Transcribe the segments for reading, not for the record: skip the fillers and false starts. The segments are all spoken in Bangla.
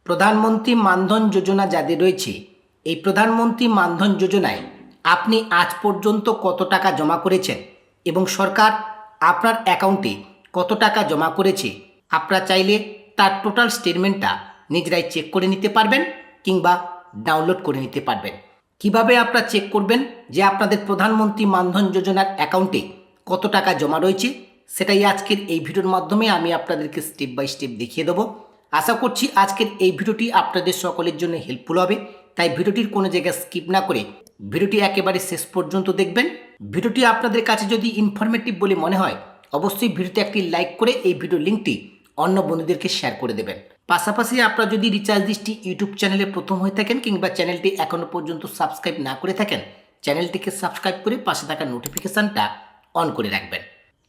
প্রধানমন্ত্রী মানধন যোজনা যাদের রয়েছে, এই প্রধানমন্ত্রী মানধন যোজনায় আপনি আজ পর্যন্ত কত টাকা জমা করেছেন এবং সরকার আপনার অ্যাকাউন্টে কত টাকা জমা করেছে, আপনারা চাইলে তার টোটাল স্টেটমেন্টটা নিজেরাই চেক করে নিতে পারবেন কিংবা ডাউনলোড করে নিতে পারবেন। কিভাবে আপনারা চেক করবেন যে আপনাদের প্রধানমন্ত্রী মানধন যোজনার অ্যাকাউন্টে কত টাকা জমা রয়েছে, সেটাই আজকের এই ভিডিওর মাধ্যমে আমি আপনাদেরকে স্টেপ বাই স্টেপ দেখিয়ে দেবো। আশা করছি আজকের এই ভিডিওটি আপনাদের সকলের জন্য হেল্পফুল হবে, তাই ভিডিওটির কোনো জায়গায় স্কিপ না করে ভিডিওটি একেবারে শেষ পর্যন্ত দেখবেন। ভিডিওটি আপনাদের কাছে যদি ইনফরমেটিভ বলে মনে হয়, অবশ্যই ভিডিওতে একটি লাইক করে এই ভিডিও লিঙ্কটি অন্য বন্ধুদেরকে শেয়ার করে দেবেন। পাশাপাশি আপনারা যদি রিচার্জ দৃষ্টি ইউটিউব চ্যানেলে প্রথম হয়ে থাকেন কিংবা চ্যানেলটি এখনও পর্যন্ত সাবস্ক্রাইব না করে থাকেন, চ্যানেলটিকে সাবস্ক্রাইব করে পাশে থাকা নোটিফিকেশানটা অন করে রাখবেন।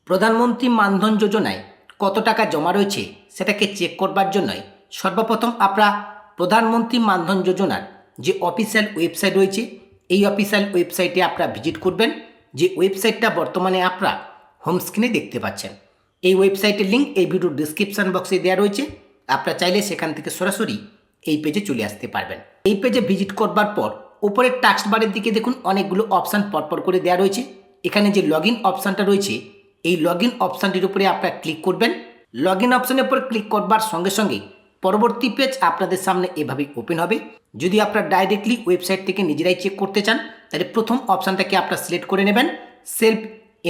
প্রধানমন্ত্রী মানধন যোজনায় কত টাকা জমা রয়েছে সেটাকে চেক করবার জন্যই সর্বপ্রথম আপনারা প্রধানমন্ত্রী মানধন যোজনার যে অফিসিয়াল ওয়েবসাইট রয়েছে, এই অফিসিয়াল ওয়েবসাইটে আপনারা ভিজিট করবেন। যে ওয়েবসাইটটা বর্তমানে আপনারা হোম স্ক্রিনে দেখতে পাচ্ছেন, এই ওয়েবসাইটের লিঙ্ক এই ভিডিওর ডিসক্রিপশান বক্সে দেওয়া রয়েছে। আপনারা চাইলে সেখান থেকে সরাসরি এই পেজে চলে আসতে পারবেন। এই পেজে ভিজিট করবার পর উপরের টাস্ক বারের দিকে দেখুন অনেকগুলো অপশান পরপর করে দেওয়া রয়েছে। এখানে যে লগ ইন অপশানটা রয়েছে, এই লগ ইন অপশানটির উপরে আপনারা ক্লিক করবেন। লগ ইন অপশানের উপর ক্লিক করবার সঙ্গে সঙ্গে পরবর্তী পেজ আপনাদের সামনে এভাবেই ওপেন হবে। যদি আপনারা ডাইরেক্টলি ওয়েবসাইট থেকে নিজেরাই চেক করতে চান, তাহলে প্রথম অপশানটাকে আপনারা সিলেক্ট করে নেবেন, সেলফ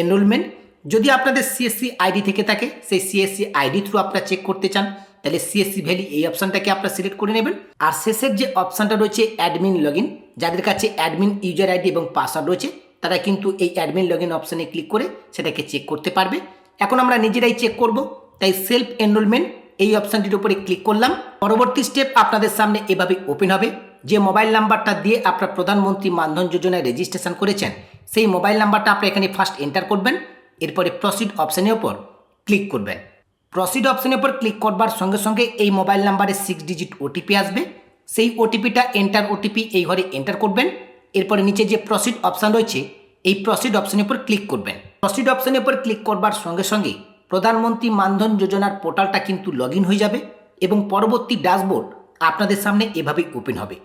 এনরোলমেন্ট। যদি আপনাদের সিএসসি আইডি থেকে থাকে, সেই সিএসসি আইডি থ্রু আপনারা চেক করতে চান, তাহলে সিএসসি ভ্যালি এই অপশানটাকে আপনারা সিলেক্ট করে নেবেন। আর শেষের যে অপশানটা রয়েছে অ্যাডমিন লগ ইন, যাদের কাছে অ্যাডমিন ইউজার আইডি এবং পাসওয়ার্ড রয়েছে তারা কিন্তু এই অ্যাডমিন লগ ইন অপশানে ক্লিক করে সেটাকে চেক করতে পারবে। এখন আমরা নিজেরাই চেক করব, তাই সেলফ এনরোলমেন্ট এই অপশানটির উপরে ক্লিক করলাম। পরবর্তী স্টেপ আপনাদের সামনে এভাবে ওপেন হবে। যে মোবাইল নাম্বারটা দিয়ে আপনার প্রধানমন্ত্রী মানধন যোজনায় রেজিস্ট্রেশন করেছেন, সেই মোবাইল নাম্বারটা আপনি এখানে ফার্স্ট এন্টার করবেন। এরপরে প্রসিড অপশানের উপর ক্লিক করবেন। প্রসিড অপশানের উপর ক্লিক করবার সঙ্গে সঙ্গে এই মোবাইল নাম্বারে 6 ডিজিট ওটিপি আসবে। সেই ওটিপিটা এন্টার ওটিপি এই ঘরে এন্টার করবেন। এরপরে নিচে যে প্রসিড অপশান রয়েছে, এই প্রসিড অপশানের উপর ক্লিক করবেন। প্রসিড অপশানের উপর ক্লিক করবার সঙ্গে সঙ্গে প্রধানমন্ত্রী মানধন যোজনার পোর্টালটা কিন্তু লগ ইন হয়ে যাবে এবং পরবর্তী ড্যাশবোর্ড আপনাদের সামনে এভাবেই ওপেন হবে।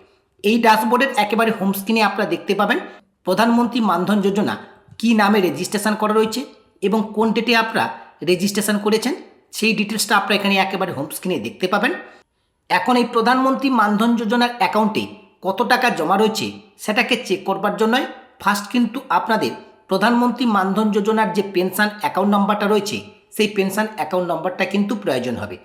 এই ড্যাশবোর্ডের একেবারে হোম স্ক্রিনে আপনারা দেখতে পাবেন প্রধানমন্ত্রী মানধন যোজনা কি নামে রেজিস্ট্রেশন করা রয়েছে এবং কোন ডেটে আপনারা রেজিস্ট্রেশন করেছেন, সেই ডিটেলসটা আপনারা এখানে একেবারে হোম স্ক্রিনে দেখতে পাবেন। এখন এই প্রধানমন্ত্রী মানধন যোজনার অ্যাকাউন্টে কত টাকা জমা রয়েছে সেটাকে চেক করবার জন্য ফার্স্ট কিন্তু আপনাদের প্রধানমন্ত্রী মানধন যোজনার যে পেনশন অ্যাকাউন্ট নম্বরটা রয়েছে, সেই পেনশন অ্যাকাউন্ট নম্বরটা কিন্তু প্রয়োজন হবে।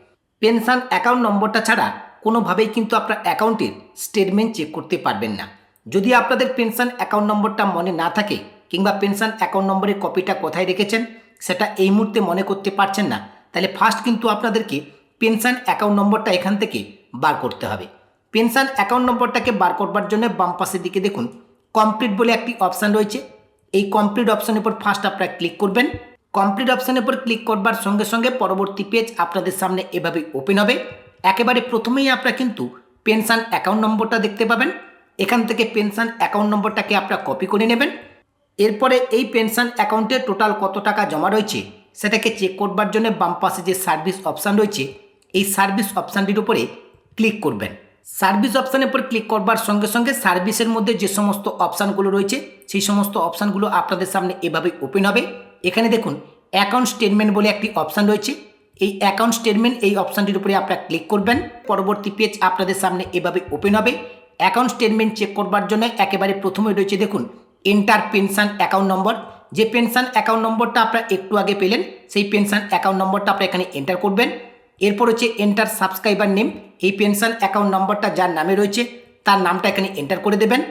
পেনশন অ্যাকাউন্ট নম্বরটা ছাড়া কোনোভাবেই কিন্তু আপনার অ্যাকাউন্টের স্টেটমেন্ট চেক করতে পারবেন না। যদি আপনাদের পেনশন অ্যাকাউন্ট নম্বরটা মনে না থাকে কিংবা পেনশন অ্যাকাউন্ট নম্বরের কপিটা কোথায় রেখেছেন সেটা এই মুহূর্তে মনে করতে পারছেন না, তাহলে ফার্স্ট কিন্তু আপনাদেরকে পেনশন অ্যাকাউন্ট নম্বরটা এখান থেকে বার করতে হবে। পেনশন অ্যাকাউন্ট নম্বরটাকে বার করবার জন্য বাম পাশের দিকে দেখুন কমপ্লিট বলে একটি অপশান রয়েছে। এই কমপ্লিট অপশানের উপর ফার্স্ট আপনারা ক্লিক করবেন। কমপ্লিট অপশানের উপর ক্লিক করবার সঙ্গে সঙ্গে পরবর্তী পেজ আপনাদের সামনে এভাবেই ওপেন হবে। একেবারে প্রথমেই আপনারা কিন্তু পেনশন অ্যাকাউন্ট নম্বরটা দেখতে পাবেন। এখান থেকে পেনশন অ্যাকাউন্ট নম্বরটাকে আপনারা কপি করে নেবেন। এরপরে এই পেনশন অ্যাকাউন্টে টোটাল কত টাকা জমা রয়েছে সেটাকে চেক করবার জন্য বাম পাশে যে সার্ভিস অপশান রয়েছে, এই সার্ভিস অপশানটির উপরে ক্লিক করবেন। সার্ভিস অপশানের উপর ক্লিক করবার সঙ্গে সঙ্গে সার্ভিসের মধ্যে যে সমস্ত অপশানগুলো রয়েছে, সেই সমস্ত অপশানগুলো আপনাদের সামনে এভাবে ওপেন হবে। এখানে দেখুন অ্যাকাউন্ট স্টেটমেন্ট বলে একটি অপশান রয়েছে। এই অ্যাকাউন্ট স্টেটমেন্ট এই অপশানটির উপরে আপনারা ক্লিক করবেন। পরবর্তী পেজ আপনাদের সামনে এভাবে ওপেন হবে। অ্যাকাউন্ট স্টেটমেন্ট চেক করবার জন্য একেবারে প্রথমে রয়েছে দেখুন এন্টার পেনশন অ্যাকাউন্ট নম্বর। যে পেনশন অ্যাকাউন্ট নম্বরটা আপনারা একটু আগে পেলেন, সেই পেনশন অ্যাকাউন্ট নম্বরটা আপনারা এখানে এন্টার করবেন। এরপর হচ্ছে এন্টার সাবস্ক্রাইবার নেম, এই পেনশন অ্যাকাউন্ট নম্বরটা যার নামে রয়েছে তার নামটা এখানে এন্টার করে দেবেন।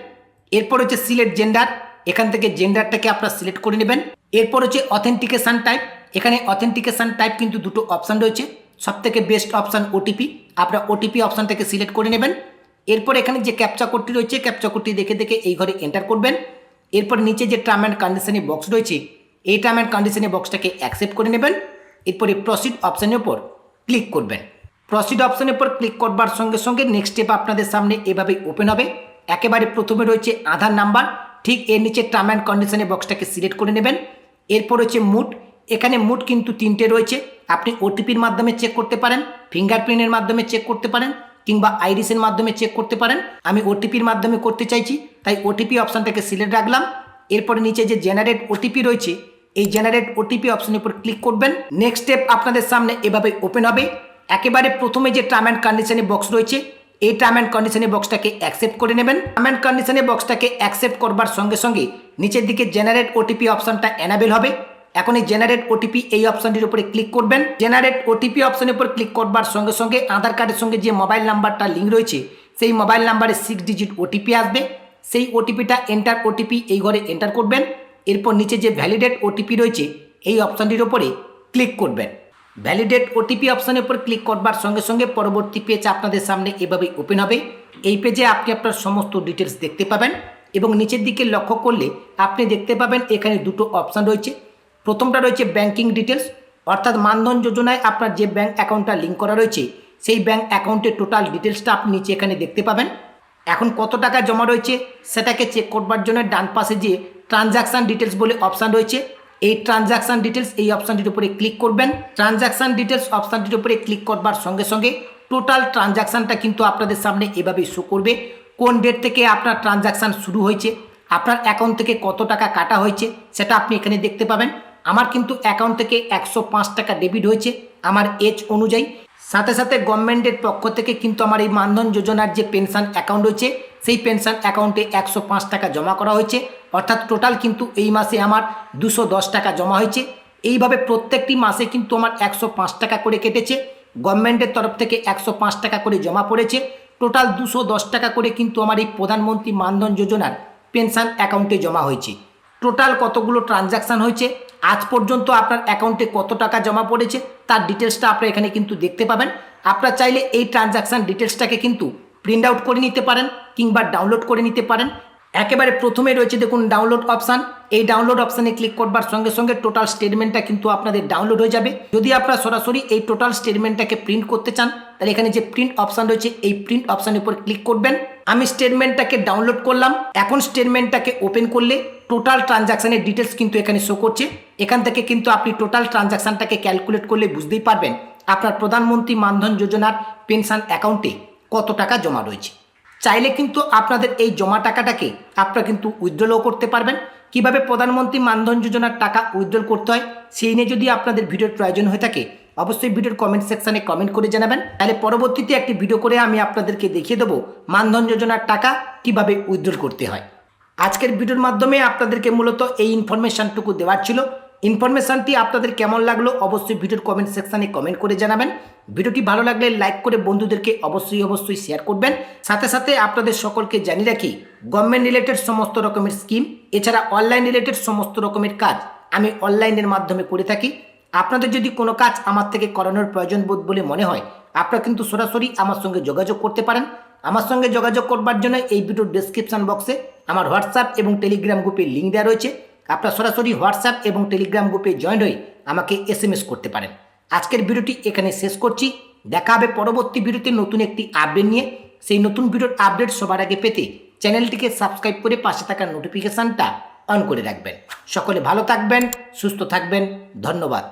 এরপর হচ্ছে সিলেক্ট জেন্ডার, এখান থেকে জেন্ডারটাকে আপনারা সিলেক্ট করে নেবেন। এরপর হচ্ছে অথেন্টিকেশান টাইপ, এখানে অথেন্টিকেশান টাইপ কিন্তু দুটো অপশান রয়েছে, সবথেকে বেস্ট অপশান ওটিপি, আপনারা ওটিপি অপশানটাকে সিলেক্ট করে নেবেন। এরপর এখানে যে ক্যাপচা কোডটি রয়েছে, ক্যাপচা কোডটি দেখে দেখে এই ঘরে এন্টার করবেন। এরপর নিচে যে টার্ম অ্যান্ড কন্ডিশনের বক্স রয়েছে, এই টার্ম অ্যান্ড কন্ডিশনের বক্সটাকে অ্যাকসেপ্ট করে নেবেন। এরপরে প্রসিড অপশানের উপর ক্লিক করবেন। প্রসিড অপশানের উপর ক্লিক করবার সঙ্গে সঙ্গে নেক্সট স্টেপ আপনাদের সামনে এভাবেই ওপেন হবে। একেবারে প্রথমে রয়েছে আধার নাম্বার, ঠিক এর নিচে টার্ম অ্যান্ড কন্ডিশনের বক্সটাকে সিলেক্ট করে নেবেন। এরপর হচ্ছে মুড, এখানে মুড কিন্তু তিনটে রয়েছে, আপনি ওটিপির মাধ্যমে চেক করতে পারেন, ফিঙ্গারপ্রিন্টের মাধ্যমে চেক করতে পারেন, কিংবা আইরিসের মাধ্যমে চেক করতে পারেন। আমি ওটিপির মাধ্যমে করতে চাইছি, তাই ওটিপি অপশানটাকে সিলেক্ট রাখলাম। এরপরে নিচে যে জেনারেট ওটিপি রয়েছে, এই জেনারেট ওটিপি অপশনের উপর ক্লিক করবেন। নেক্সট স্টেপ আপনাদের সামনে এভাবে ওপেন হবে। একেবারে প্রথমে যে টার্ম অ্যান্ড কন্ডিশনে বক্স রয়েছে, এই টার্ম অ্যান্ড কন্ডিশনে বক্সটাকে অ্যাকসেপ্ট করে নেবেন। টার্ম অ্যান্ড কন্ডিশনে বক্সটাকে অ্যাকসেপ্ট করবার সঙ্গে সঙ্গে নিচের দিকে জেনারেট ওটিপি অপশনটা এনাবেল হবে। এখন এই জেনারেট ওটিপি এই অপশনটির উপরে ক্লিক করবেন। জেনারেট ওটিপি অপশনের উপর ক্লিক করবার সঙ্গে সঙ্গে আধার কার্ডের সঙ্গে যে মোবাইল নাম্বারটা লিঙ্ক রয়েছে, সেই মোবাইল নাম্বারে 6 ডিজিট ওটিপি আসবে। সেই ওটিপিটা এন্টার ওটিপি এই ঘরে এন্টার করবেন। এরপর নিচে যে ভ্যালিডেট ওটিপি রয়েছে, এই অপশনটির উপরে ক্লিক করবেন। ভ্যালিডেট ওটিপি অপশনের উপর ক্লিক করবার সঙ্গে সঙ্গে পরবর্তী পেজ আপনাদের সামনে এভাবেই ওপেন হবে। এই পেজে আপনি আপনার সমস্ত ডিটেলস দেখতে পাবেন এবং নিচের দিকে লক্ষ্য করলে আপনি দেখতে পাবেন এখানে দুটো অপশান রয়েছে। প্রথমটা রয়েছে ব্যাংকিং ডিটেলস, অর্থাৎ মানধন যোজনায় আপনার যে ব্যাংক অ্যাকাউন্টটা লিঙ্ক করা রয়েছে, সেই ব্যাংক অ্যাকাউন্টের টোটাল ডিটেলসটা আপনি নিচে এখানে দেখতে পাবেন। এখন কত টাকা জমা রয়েছে সেটাকে চেক করবার জন্য ডান পাশে যে ট্রানজাকশান ডিটেলস বলে অপশান রয়েছে, এই ট্রানজাকশান ডিটেলস এই অপশানটির উপরে ক্লিক করবেন। ট্রানজাকশান ডিটেলস অপশানটির উপরে ক্লিক করবার সঙ্গে সঙ্গে টোটাল ট্রানজাকশানটা কিন্তু আপনাদের সামনে এভাবে শো করবে। কোন ডেট থেকে আপনার ট্রানজাকশান শুরু হয়েছে, আপনার অ্যাকাউন্ট থেকে কত টাকা কাটা হয়েছে সেটা আপনি এখানে দেখতে পাবেন। আমার কিন্তু অ্যাকাউন্ট থেকে 105 টাকা ডেবিট হয়েছে আমার এজ অনুযায়ী। সাথে সাথে গভর্নমেন্টের পক্ষ থেকে কিন্তু আমার এই মানধন যোজনার যে পেনশন অ্যাকাউন্ট রয়েছে, সেই পেনশন অ্যাকাউন্টে 105 টাকা জমা করা হয়েছে, অর্থাৎ টোটাল কিন্তু এই মাসে আমার 210 টাকা জমা হয়েছে। এইভাবে প্রত্যেকটি মাসে কিন্তু আমার 105 টাকা করে কেটেছে। গভর্নমেন্টের তরফ থেকে 105 টাকা করে জমা পড়েছে। টোটাল 210 টাকা করে কিন্তু আমার এই প্রধানমন্ত্রী মানধন যোজনার পেনশন অ্যাকাউন্টে জমা হয়েছে। টোটাল কতগুলো ট্রানজাকশান হয়েছে, আজ পর্যন্ত আপনার অ্যাকাউন্টে কত টাকা জমা পড়েছে, তার ডিটেলসটা আপনারা এখানে কিন্তু দেখতে পাবেন। আপনারা চাইলে এই ট্রানজাকশান ডিটেলসটাকে কিন্তু প্রিন্ট আউট করে নিতে পারেন কিংবা ডাউনলোড করে নিতে পারেন। একেবারে প্রথমে রয়েছে দেখুন ডাউনলোড অপশান। এই ডাউনলোড অপশানে ক্লিক করবার সঙ্গে সঙ্গে টোটাল স্টেটমেন্টটা কিন্তু আপনাদের ডাউনলোড হয়ে যাবে। যদি আপনারা সরাসরি এই টোটাল স্টেটমেন্টটাকে প্রিন্ট করতে চান, তাহলে এখানে যে প্রিন্ট অপশান রয়েছে, এই প্রিন্ট অপশানের উপর ক্লিক করবেন। আমি স্টেটমেন্টটাকে ডাউনলোড করলাম। এখন স্টেটমেন্টটাকে ওপেন করলে টোটাল ট্রানজাকশানের ডিটেলস কিন্তু এখানে শো করছে। এখান থেকে কিন্তু আপনি টোটাল ট্রানজাকশানটাকে ক্যালকুলেট করলে বুঝতেই পারবেন আপনার প্রধানমন্ত্রী মানধন যোজনার পেনশন অ্যাকাউন্টে কত টাকা জমা রয়েছে। চাইলে কিন্তু আপনাদের এই জমা টাকাটাকে আপনারা কিন্তু উইথড্রলও করতে পারবেন। কিভাবে প্রধানমন্ত্রী মানধন যোজনার টাকা উইথড্রল করতে হয় সেই নিয়ে যদি আপনাদের ভিডিওর প্রয়োজন হয়ে থাকে, অবশ্যই ভিডিওর কমেন্ট সেকশানে কমেন্ট করে জানাবেন। তাহলে পরবর্তীতে একটি ভিডিও করে আমি আপনাদেরকে দেখিয়ে দেবো মানধন যোজনার টাকা কিভাবে উইথড্রল করতে হয়। আজকের ভিডিওর মাধ্যমে আপনাদেরকে মূলত এই ইনফরমেশানটুকু দেওয়ার ছিল। ইনফরমেশানটি আপনাদের কেমন লাগলো অবশ্যই ভিডিওর কমেন্ট সেকশানে কমেন্ট করে জানাবেন। ভিডিওটি ভালো লাগলে লাইক করে বন্ধুদেরকে অবশ্যই শেয়ার করবেন। সাথে সাথে আপনাদের সকলকে জানিয়ে রাখি, গভর্নমেন্ট রিলেটেড সমস্ত রকমের স্কিম, এছাড়া অনলাইন রিলেটেড সমস্ত রকমের কাজ আমি অনলাইনের মাধ্যমে করে থাকি। আপনাদের যদি কোনো কাজ আমার থেকে করানোর প্রয়োজন বোধ বলে মনে হয়, আপনারা কিন্তু সরাসরি আমার সঙ্গে যোগাযোগ করতে পারেন। আমার সঙ্গে যোগাযোগ করবার জন্য এই ভিডিওর ডেসক্রিপশন বক্সে আমার হোয়াটসঅ্যাপ এবং টেলিগ্রাম গ্রুপের লিঙ্ক দেওয়া রয়েছে। আপনারা সরাসরি হোয়াটসঅ্যাপ এবং টেলিগ্রাম গ্রুপে জয়েন হয়ে আমাকে SMS করতে পারেন। আজকের ভিডিওটি এখানে শেষ করছি। দেখা হবে পরবর্তী ভিডিওতে নতুন একটি আপডেট নিয়ে। সেই নতুন ভিডিওর আপডেট সবার আগে পেতে চ্যানেলটিকে সাবস্ক্রাইব করে পাশে থাকা নোটিফিকেশানটা অন করে রাখবেন। সকলে ভালো থাকবেন, সুস্থ থাকবেন। ধন্যবাদ।